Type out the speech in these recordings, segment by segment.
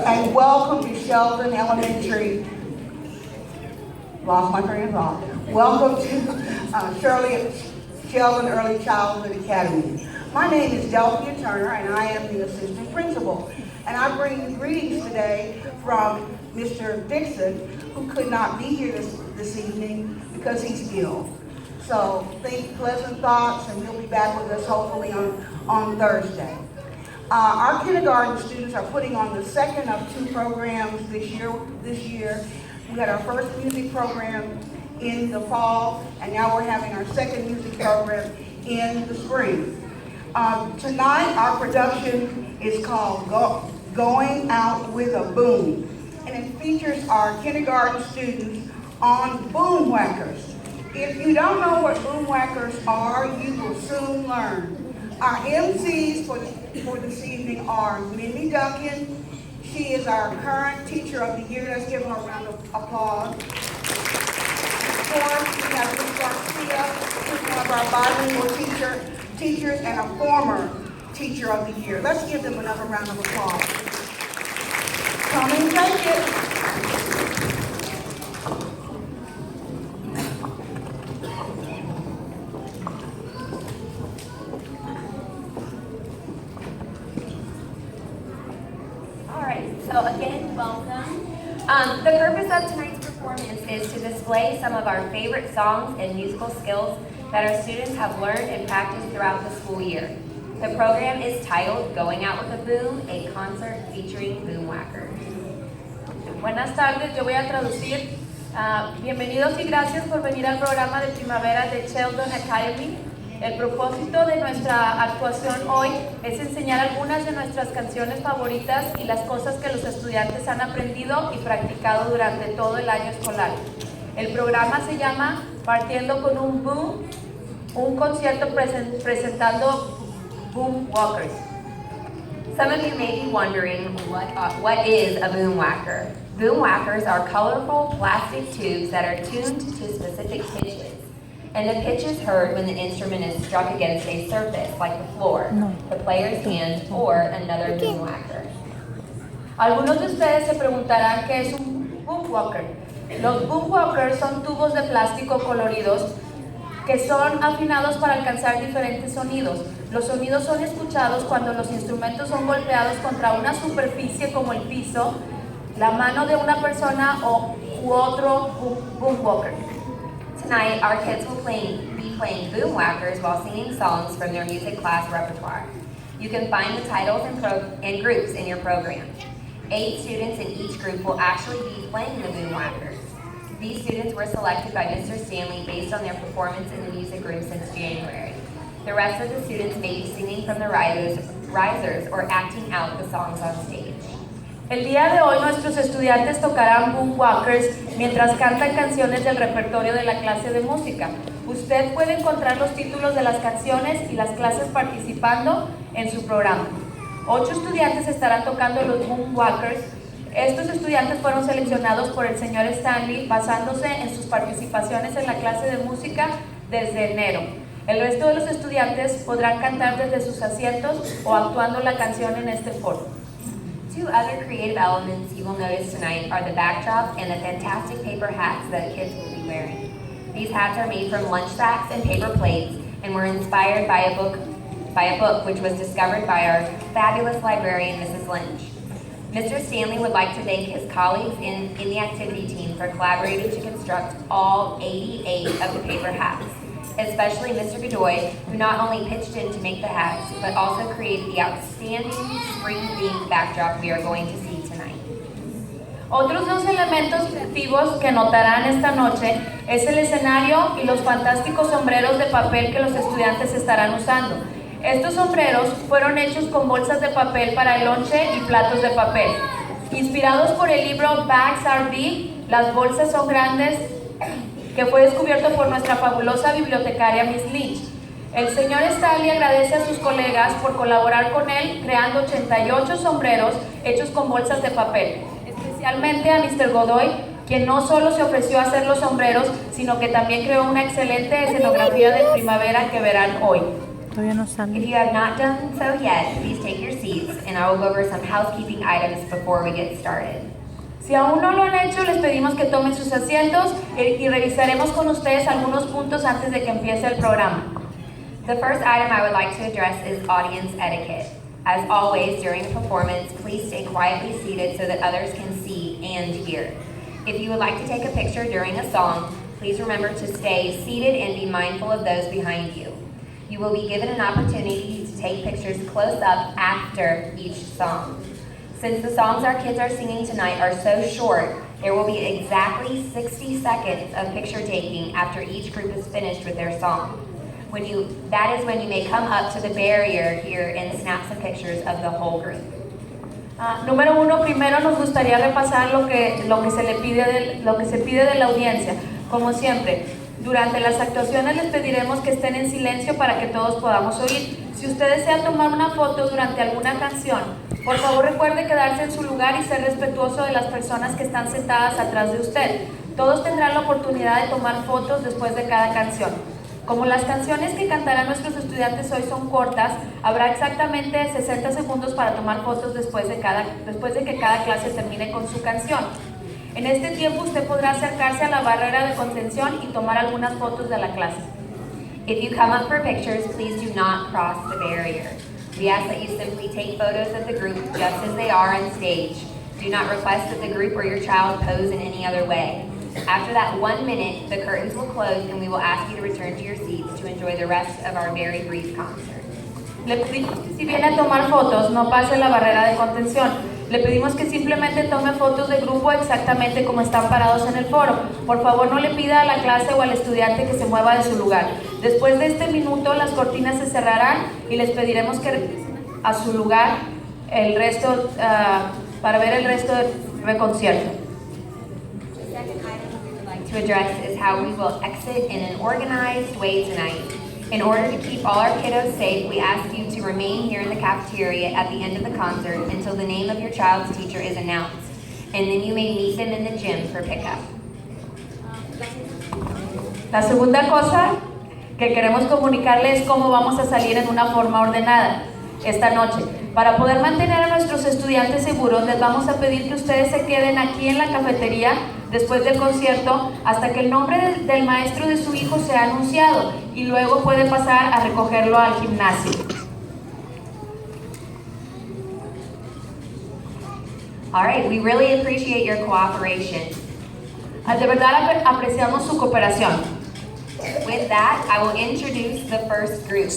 and welcome to Sheldon Elementary. Lost my train of thought. Welcome to Sheldon Early Childhood Academy. My name is Delphia Turner, and I am the assistant principal. And I bring you greetings today from Mr. Dixon, who could not be here this evening because he's ill. So think pleasant thoughts, and he'll be back with us hopefully on Thursday. Our kindergarten students are putting on the second of 2 programs this year. We had our first music program in the fall, and now we're having our second music program in the spring. Tonight, our production is called Going Out with a Boom, and it features our kindergarten students on boom whackers. If you don't know what boom whackers are, you will soon learn. Our MCs for this evening are Mindy Duncan. She is our current Teacher of the Year. Let's give her a round of applause. Of course, we have Ms. Garcia, who's one of our bilingual teachers and a former Teacher of the Year. Let's give them another round of applause. Come and take it. So again, welcome. The purpose of tonight's performance is to display some of our favorite songs and musical skills that our students have learned and practiced throughout the school year. The program is titled Going Out with a Boom, a concert featuring boom whackers. Buenas tardes, yo voy a traducir. Bienvenidos y gracias por venir al programa de primavera de Sheldon Academy. El propósito de nuestra actuación hoy es enseñar algunas de nuestras canciones favoritas y las cosas que los estudiantes han aprendido y practicado durante todo el año escolar. El programa se llama Partiendo con un Boom, un concierto presentando boom whackers. Some of you may be wondering what is a boom whacker. Boom whackers are colorful plastic tubes that are tuned to specific pitches. And the pitch is heard when the instrument is struck against a surface, like the floor, the player's hand, or another boom whacker. Algunos de ustedes se preguntarán qué es un boom whacker. Los boom whackers son tubos de plástico coloridos que son afinados para alcanzar diferentes sonidos. Los sonidos son escuchados cuando los instrumentos son golpeados contra una superficie como el piso, la mano de una persona u otro boom whacker. Tonight, our kids will be playing boom whackers while singing songs from their music class repertoire. You can find the titles and groups in your program. 8 students in each group will actually be playing the boom whackers. These students were selected by Mr. Stanley based on their performance in the music room since January. The rest of the students may be singing from the risers or acting out the songs on stage. El día de hoy nuestros estudiantes tocarán boom whackers mientras cantan canciones del repertorio de la clase de música. Usted puede encontrar los títulos de las canciones y las clases participando en su programa. 8 estudiantes estarán tocando los boom whackers. Estos estudiantes fueron seleccionados por el señor Stanley basándose en sus participaciones en la clase de música desde enero. El resto de los estudiantes podrán cantar desde sus asientos o actuando la canción en este foro. 2 other creative elements you will notice tonight are the backdrop and the fantastic paper hats that kids will be wearing. These hats are made from lunch sacks and paper plates and were inspired by a book which was discovered by our fabulous librarian, Mrs. Lynch. Mr. Stanley would like to thank his colleagues in the activity team for collaborating to construct all 88 of the paper hats, especially Mr. Godoy, who not only pitched in to make the hats, but also created the outstanding spring-themed backdrop we are going to see tonight. Otros 2 elementos creativos que notarán esta noche es el escenario y los fantásticos sombreros de papel que los estudiantes estarán usando. Estos sombreros fueron hechos con bolsas de papel para el lonche y platos de papel. Inspirados por el libro Bags Are Big, las bolsas son grandes, que fue descubierto por nuestra fabulosa bibliotecaria Miss Lynch. El señor Stanley agradece a sus colegas por colaborar con él creando 88 sombreros hechos con bolsas de papel, especialmente a Mr. Godoy, quien no solo se ofreció a hacer los sombreros, sino que también creó una excelente escenografía de primavera que verán hoy. Todavía no sale. If you have not done so yet, please take your seats and I will go over some housekeeping items before we get started. Si aún no lo han hecho, les pedimos que tomen sus asientos y revisaremos con ustedes algunos puntos antes de que empiece el programa. The first item I would like to address is audience etiquette. As always, during the performance, please stay quietly seated so that others can see and hear. If you would like to take a picture during a song, please remember to stay seated and be mindful of those behind you. You will be given an opportunity to take pictures close up after each song. Since the songs our kids are singing tonight are so short, there will be exactly 60 seconds of picture taking after each group is finished with their song. That is when you may come up to the barrier here and snap some pictures of the whole group. Número uno, primero nos gustaría repasar lo que se pide de la audiencia. Como siempre, durante las actuaciones les pediremos que estén en silencio para que todos podamos oír. Si usted desea tomar una foto durante alguna canción, por favor recuerde quedarse en su lugar y ser respetuoso de las personas que están sentadas atrás de usted. Todos tendrán la oportunidad de tomar fotos después de cada canción. Como las canciones que cantarán nuestros estudiantes hoy son cortas, habrá exactamente 60 segundos para tomar fotos después de que cada clase termine con su canción. En este tiempo usted podrá acercarse a la barrera de contención y tomar algunas fotos de la clase. If you come up for pictures, please do not cross the barrier. We ask that you simply take photos of the group just as they are on stage. Do not request that the group or your child pose in any other way. After that 1 minute, the curtains will close and we will ask you to return to your seats to enjoy the rest of our very brief concert. Le pedimos que si viene a tomar fotos, no pase la barrera de contención. Le pedimos que simplemente tome fotos de grupo exactamente como están parados en el foro. Por favor, no le pida a la clase o al estudiante que se mueva de su lugar. Después de este minuto, las cortinas se cerrarán y les pediremos que regresen a su lugar para ver el resto del concierto. The second item we would like to address is how we will exit in an organized way tonight. In order to keep all our kiddos safe, we ask you to remain here in the cafeteria at the end of the concert until the name of your child's teacher is announced, and then you may meet them in the gym for pickup. La segunda cosa que queremos comunicarles es cómo vamos a salir en una forma ordenada esta noche. Para poder mantener a nuestros estudiantes seguros, les vamos a pedir que ustedes se queden aquí en la cafetería después del concierto hasta que el nombre del maestro de su hijo sea anunciado y luego puede pasar a recogerlo al gimnasio. All right, we really appreciate your cooperation. De verdad apreciamos su cooperación. With that, I will introduce the first group,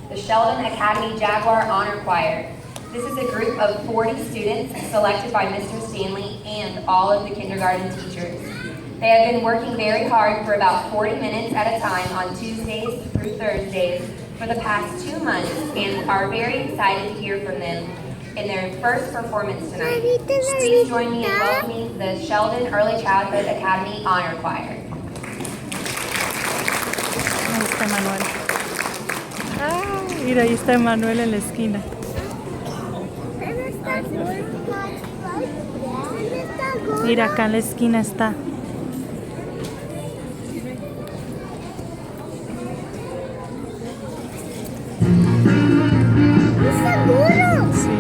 the Sheldon Academy Jaguar Honor Choir. This is a group of 40 students selected by Mr. Stanley and all of the kindergarten teachers. They have been working very hard for about 40 minutes at a time on Tuesdays through Thursdays for the past 2 months and are very excited to hear from them in their first performance tonight. Please join me in welcoming the Sheldon Early Childhood Academy Honor Choir. Ahí está Emmanuel. Mira, ahí está Emmanuel en la esquina. Mira, acá en la esquina está. ¿Seguro? Sí.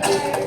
birthday